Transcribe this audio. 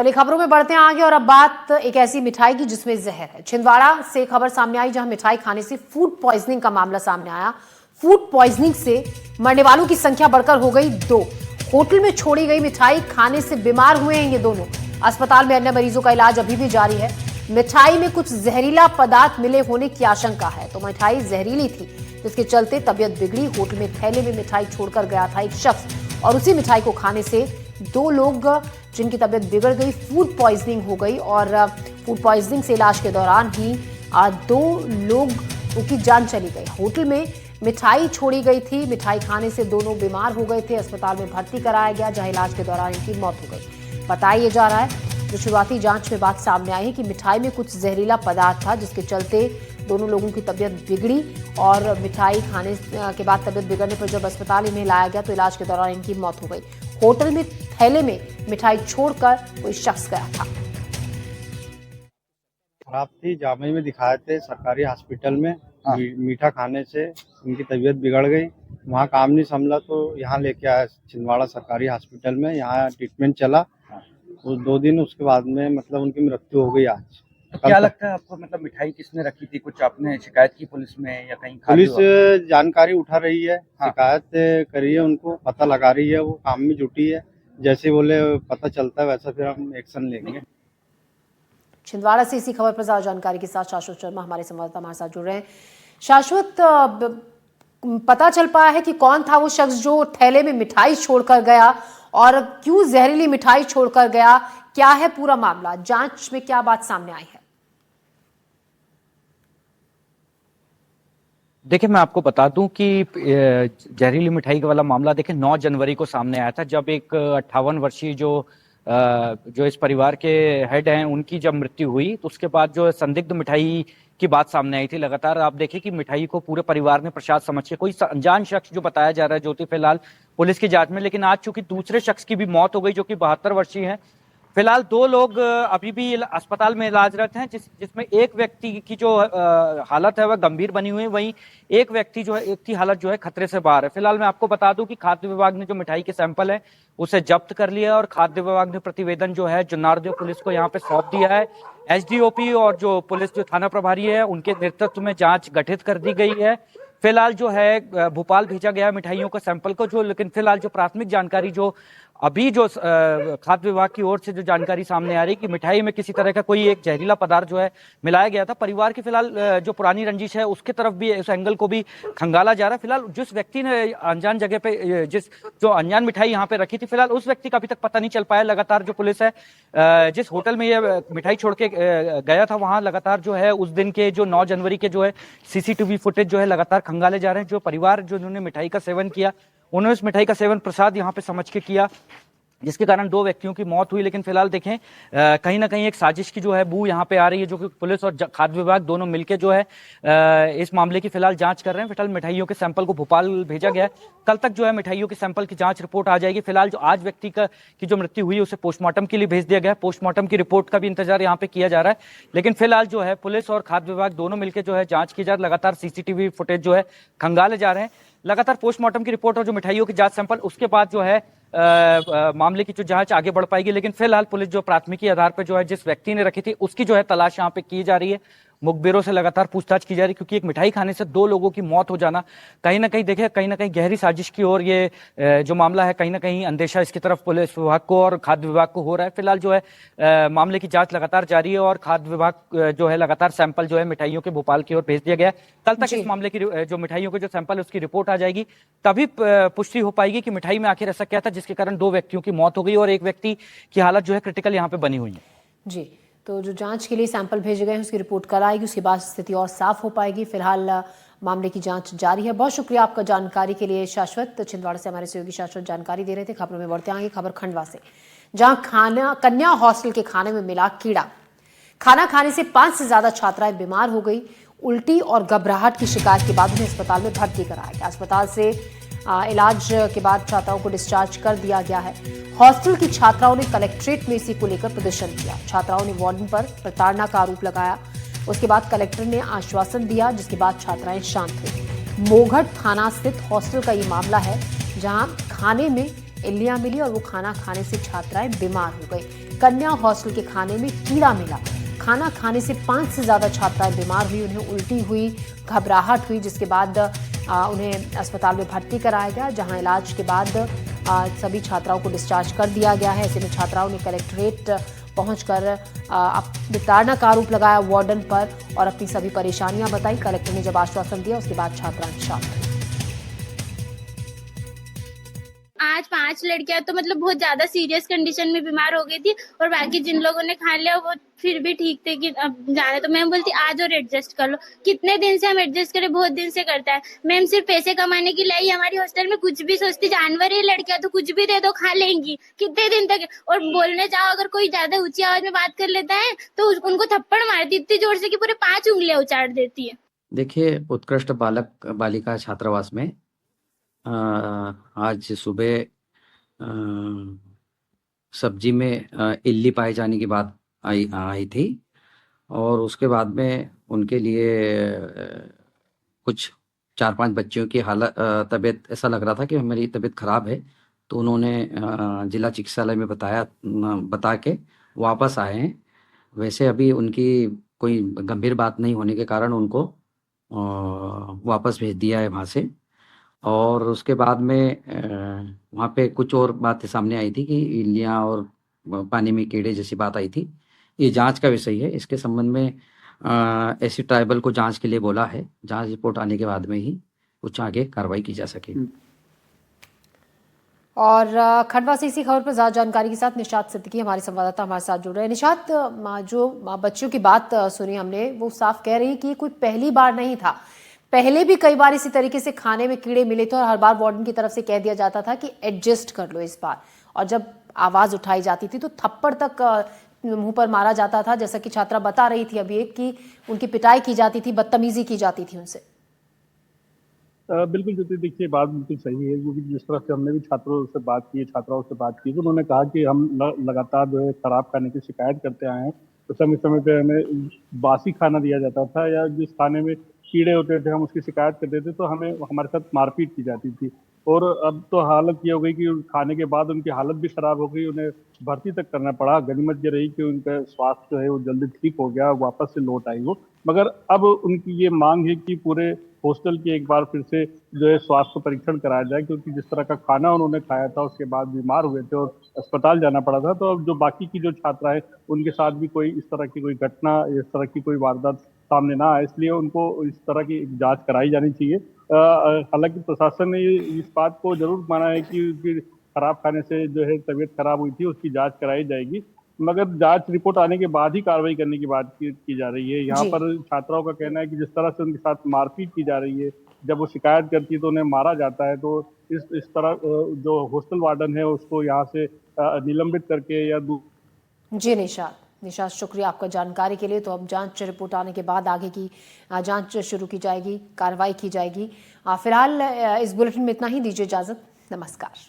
चलिए खबरों में बढ़ते हैं आगे और अब बात एक ऐसी मिठाई की जिसमें जहर है। छिंदवाड़ा से खबर सामने आई जहां मिठाई खाने से फूड पॉइजनिंग का मामला सामने आया। फूड पॉइजनिंग से मरने वालों की संख्या बढ़कर हो गई 2। होटल में छोड़ी गई मिठाई खाने से बीमार हुए हैं ये दोनों। अस्पताल में अन्य मरीजों का इलाज अभी भी जारी है। मिठाई में कुछ जहरीला पदार्थ मिले होने की आशंका है, तो मिठाई जहरीली थी जिसके चलते तबियत बिगड़ी। होटल में थैले में मिठाई छोड़कर गया था एक शख्स और उसी मिठाई को खाने से 2 लोग जिनकी तबियत बिगड़ गई, फूड पॉइजनिंग हो गई और फूड पॉइजनिंग से इलाज के दौरान ही 2 लोगों की जान चली गई। होटल में मिठाई छोड़ी गई थी, मिठाई खाने से दोनों बीमार हो गए थे। अस्पताल में भर्ती कराया गया जहां इलाज के दौरान इनकी मौत हो गई। बताया जा रहा है जो शुरुआती जांच में बात सामने आई है कि मिठाई में कुछ जहरीला पदार्थ था जिसके चलते दोनों लोगों की तबियत बिगड़ी और मिठाई खाने के बाद तबियत बिगड़ने पर जब अस्पताल इन्हें लाया गया तो इलाज के दौरान इनकी मौत हो गई। होटल में थैले में मिठाई छोड़कर कोई शख्स गया था। खराब थी, जामई में दिखाए थे सरकारी हॉस्पिटल में। मीठा खाने से उनकी तबीयत बिगड़ गई। वहाँ काम नहीं संभला तो यहाँ लेके आया छिंदवाड़ा सरकारी हॉस्पिटल में। यहाँ ट्रीटमेंट चला वो 2 दिन, उसके बाद में मतलब उनकी मृत्यु हो गई आज। क्या लगता है आपको, मतलब मिठाई किसने रखी थी? कुछ आपने शिकायत की पुलिस में या कहीं? पुलिस जानकारी उठा रही है, शिकायत करी है, उनको पता लगा रही है, वो काम में जुटी है। जैसे बोले पता चलता है वैसा फिर हम एक्शन लेंगे। छिंदवाड़ा से इसी खबर पर ज्यादा जानकारी के साथ शाश्वत शर्मा हमारे संवाददाता हमारे साथ जुड़ रहे हैं। शाश्वत, पता चल पाया है कि कौन था वो शख्स जो थैले में मिठाई छोड़कर गया और क्यों जहरीली मिठाई छोड़कर गया? क्या है पूरा मामला? जांच में क्या बात सामने आई है? देखिए, मैं आपको बता दूं कि जहरीली मिठाई वाला मामला देखिए 9 जनवरी को सामने आया था, जब एक 58 वर्षीय जो इस परिवार के हेड हैं उनकी जब मृत्यु हुई तो उसके बाद जो संदिग्ध मिठाई की बात सामने आई थी। लगातार आप देखिए कि मिठाई को पूरे परिवार ने प्रसाद समझ के, कोई अनजान शख्स जो बताया जा रहा है, जो कि फिलहाल पुलिस की जांच में, लेकिन आज चूंकि दूसरे शख्स की भी मौत हो गई जो कि 72 वर्षीय है। फिलहाल 2 लोग अभी भी अस्पताल में इलाजरत हैं, जिसमें एक व्यक्ति की जो हालत है वह गंभीर बनी हुई है, वहीं एक व्यक्ति जो है, एक की हालत जो है खतरे से बाहर है। फिलहाल मैं आपको बता दूं कि खाद्य विभाग ने जो मिठाई के सैंपल है उसे जब्त कर लिया और खाद्य विभाग ने प्रतिवेदन जो है जुन्नारदेव पुलिस को यहाँ पे सौंप दिया है। एसडीओपी और जो पुलिस जो थाना प्रभारी है उनके नेतृत्व में जांच गठित कर दी गई है। फिलहाल जो है भोपाल भेजा गया मिठाइयों का सैंपल को, जो लेकिन फिलहाल जो प्राथमिक जानकारी जो अभी जो खाद्य विभाग की ओर से जो जानकारी सामने आ रही है कि मिठाई में किसी तरह का कोई एक जहरीला पदार्थ जो है मिलाया गया था। परिवार की फिलहाल जो पुरानी रंजिश है उसके तरफ भी, उस एंगल को भी खंगाला जा रहा है। फिलहाल जिस व्यक्ति ने अनजान जगह पे जो अनजान मिठाई यहाँ पे रखी थी, फिलहाल उस व्यक्ति का अभी तक पता नहीं चल पाया। लगातार जो पुलिस है जिस होटल में ये मिठाई छोड़ के गया था वहां लगातार जो है उस दिन के जो 9 जनवरी के जो है सीसीटीवी फुटेज जो है लगातार खंगाले जा रहे हैं। जो परिवार जो उन्होंने मिठाई का सेवन किया, उन्होंने इस मिठाई का सेवन प्रसाद यहाँ पे समझ के किया, जिसके कारण 2 व्यक्तियों की मौत हुई। लेकिन फिलहाल देखें कहीं ना कहीं एक साजिश की जो है बू यहाँ पे आ रही है, जो कि पुलिस और खाद्य विभाग दोनों मिलकर जो है इस मामले की फिलहाल जांच कर रहे हैं। फिलहाल मिठाइयों के सैंपल को भोपाल भेजा गया है। कल तक जो है मिठाइयों के सैंपल की जांच रिपोर्ट आ जाएगी। फिलहाल जो आज व्यक्ति की जो मृत्यु हुई उसे पोस्टमार्टम के लिए भेज दिया गया है। पोस्टमार्टम की रिपोर्ट का भी इंतजार यहाँ पे किया जा रहा है। लेकिन फिलहाल जो है पुलिस और खाद्य विभाग दोनों मिलकर जो है जांच की जा रही है। लगातार सीसीटीवी फुटेज जो है खंगाले जा रहे हैं। लगातार पोस्टमार्टम की रिपोर्ट और जो मिठाइयों की जांच सैंपल, उसके बाद जो है मामले की जो जांच आगे बढ़ पाएगी। लेकिन फिलहाल पुलिस जो प्राथमिकी आधार पर जो है जिस व्यक्ति ने रखी थी उसकी जो है तलाश यहाँ पे की जा रही है। मुखबिरों से लगातार पूछताछ की जा रही है, क्योंकि एक मिठाई खाने से 2 लोगों की मौत हो जाना कहीं ना कहीं देखिए कहीं ना कहीं गहरी साजिश की ओर ये जो मामला है, कहीं ना कहीं अंदेशा इसकी तरफ पुलिस विभाग को और खाद्य विभाग को हो रहा है। फिलहाल जो है मामले की जांच लगातार जारी है और खाद्य विभाग जो है लगातार सैंपल जो है मिठाइयों के भोपाल की ओर भेज दिया गया है। कल तक इस मामले की जो मिठाइयों के जो सैंपल है उसकी रिपोर्ट आ जाएगी, तभी पुष्टि हो पाएगी कि मिठाई में आखिर ऐसा क्या था जिसके कारण 2 व्यक्तियों की मौत हो गई और एक व्यक्ति की हालत जो है क्रिटिकल यहाँ पे बनी हुई है। जी, तो जो जांच के लिए सैंपल भेजे गए हैं उसकी रिपोर्ट कल आएगी, उसके बाद स्थिति और साफ हो पाएगी। फिलहाल मामले की जांच जारी है। बहुत शुक्रिया आपका जानकारी के लिए शाश्वत। छिंदवाड़ा से हमारे सहयोगी शाश्वत जानकारी दे रहे थे। खबरों में बढ़ते आगे खबर खंडवा से, जहां कन्या हॉस्टल के खाने में मिला कीड़ा। खाना खाने से 5 से ज्यादा छात्राएं बीमार हो गई। उल्टी और घबराहट की शिकायत के बाद उन्हें अस्पताल में भर्ती कराया गया। अस्पताल से इलाज के बाद छात्राओं को डिस्चार्ज कर दिया गया है। हॉस्टल की छात्राओं ने कलेक्ट्रेट में इसी को लेकर प्रदर्शन किया। छात्राओं ने वार्डन पर प्रताड़ना का आरोप लगाया। उसके बाद कलेक्टर ने आश्वासन दिया, जिसके बाद छात्राएं शांत हुई। मोघट थाना स्थित हॉस्टल का ये मामला है, जहां खाने में इल्लियां मिली और वो खाना खाने से छात्राएं बीमार हो गई। कन्या हॉस्टल के खाने में कीड़ा मिला। खाना खाने से 5 से ज्यादा छात्राएं बीमार हुई, उन्हें उल्टी हुई, घबराहट हुई, जिसके बाद उन्हें अस्पताल में भर्ती कराया गया, जहां इलाज के बाद सभी छात्राओं को डिस्चार्ज कर दिया गया है। ऐसे में छात्राओं ने कलेक्ट्रेट पहुंचकर विताड़ना का आरोप लगाया वार्डन पर और अपनी सभी परेशानियां बताई। कलेक्टर ने जब आश्वासन दिया उसके बाद छात्राएं शांत हुई। आज 5 लड़कियां तो मतलब बहुत ज्यादा सीरियस कंडीशन में बीमार हो गई थी और बाकी जिन लोगों ने खा लिया वो फिर भी ठीक थे कि अब जाने। तो मैम बोलती आज और एडजस्ट कर लो। कितने दिन से हम एडजस्ट करें, बहुत दिन से करता है। मैम सिर्फ पैसे कमाने की लाई हमारी हॉस्टल में कुछ भी सोचती, जानवर है लड़कियां तो कुछ भी दे दो खा लेंगी, कितने दिन तक। और बोलने जाओ अगर कोई ज्यादा ऊंची आवाज में बात कर लेता है तो उनको थप्पड़ मारती इतनी जोर से कि पूरे 5 उंगलियां उचाड़ देती है। देखिए, उत्कृष्ट बालक बालिका छात्रावास में आज सुबह सब्जी में इल्ली पाए जाने की बात आई थी और उसके बाद में उनके लिए कुछ 4-5 बच्चियों की हालत तबीयत ऐसा लग रहा था कि मेरी तबीयत खराब है, तो उन्होंने जिला चिकित्सालय में बता के वापस आए हैं। वैसे अभी उनकी कोई गंभीर बात नहीं होने के कारण उनको वापस भेज दिया है वहाँ से। और उसके बाद में वहाँ पे कुछ और बातें सामने आई थी कि इल्लियाँ और पानी में कीड़े जैसी बात आई थी। ये जांच का विषय है। इसके संबंध में एसी ट्राइबल को जांच के लिए बोला है। जांच रिपोर्ट आने के बाद में ही कुछ आगे कार्रवाई की जा सकेगी। और खंडवा से इसी खबर पर ज्यादा जानकारी के साथ निशात सिद्दीकी हमारे संवाददाता हमारे साथ जुड़ रहे हैं। निशात, जो बच्चियों की बात सुनी हमने वो साफ कह रही कि कोई पहली बार नहीं था, पहले भी कई बार इसी तरीके से खाने में कीड़े मिले थे और हर बार वार्डन की तरफ से कह दिया जाता था कि एडजस्ट कर लो इस बार, और जब आवाज उठाई जाती थी तो थप्पड़ तक मुंह पर मारा जाता था। जैसा कि छात्रा बता रही थी अभी एक कि उनकी पिटाई की जाती थी, बदतमीजी की जाती थी उनसे। बिल्कुल ज्योति, देखिए बात बिल्कुल सही है, क्योंकि जिस तरह से हमने भी छात्राओं से बात की तो उन्होंने कहा कि हम लगातार जो है खराब खाने की शिकायत करते आए हैं। तो समय समय पे हमें बासी खाना दिया जाता था या जिस खाने में कीड़े होते थे हम उसकी शिकायत करते थे तो हमें हमारे साथ मारपीट की जाती थी। और अब तो हालत ये हो गई कि खाने के बाद उनकी हालत भी खराब हो गई, उन्हें भर्ती तक करना पड़ा। गनीमत ये रही कि उनका स्वास्थ्य जो है वो जल्दी ठीक हो गया, वापस से लौट आई वो। मगर अब उनकी ये मांग है कि पूरे हॉस्टल की एक बार फिर से जो है स्वास्थ्य परीक्षण कराया जाए, क्योंकि जिस तरह का खाना उन्होंने खाया था उसके बाद बीमार हुए थे और अस्पताल जाना पड़ा था। तो अब जो बाकी की जो छात्रा है उनके साथ भी कोई इस तरह की कोई घटना, इस तरह की कोई वारदात सामने ना आए, इसलिए उनको इस तरह की जांच कराई जानी चाहिए। हालांकि प्रशासन ने इस बात को जरूर माना है कि खराब खाने से जो है तबीयत खराब हुई थी, उसकी जांच कराई जाएगी, मगर जांच रिपोर्ट आने के बाद ही कार्रवाई करने की बात की जा रही है। यहाँ पर छात्राओं का कहना है कि जिस तरह से उनके साथ मारपीट की जा रही है, जब वो शिकायत करती है तो उन्हें मारा जाता है, तो इस तरह जो हॉस्टल वार्डन है उसको यहाँ से निलंबित करके या जी निशात, शुक्रिया आपका जानकारी के लिए। तो अब जांच रिपोर्ट आने के बाद आगे की जांच शुरू की जाएगी, कार्रवाई की जाएगी। फिलहाल इस बुलेटिन में इतना ही, दीजिए इजाजत, नमस्कार।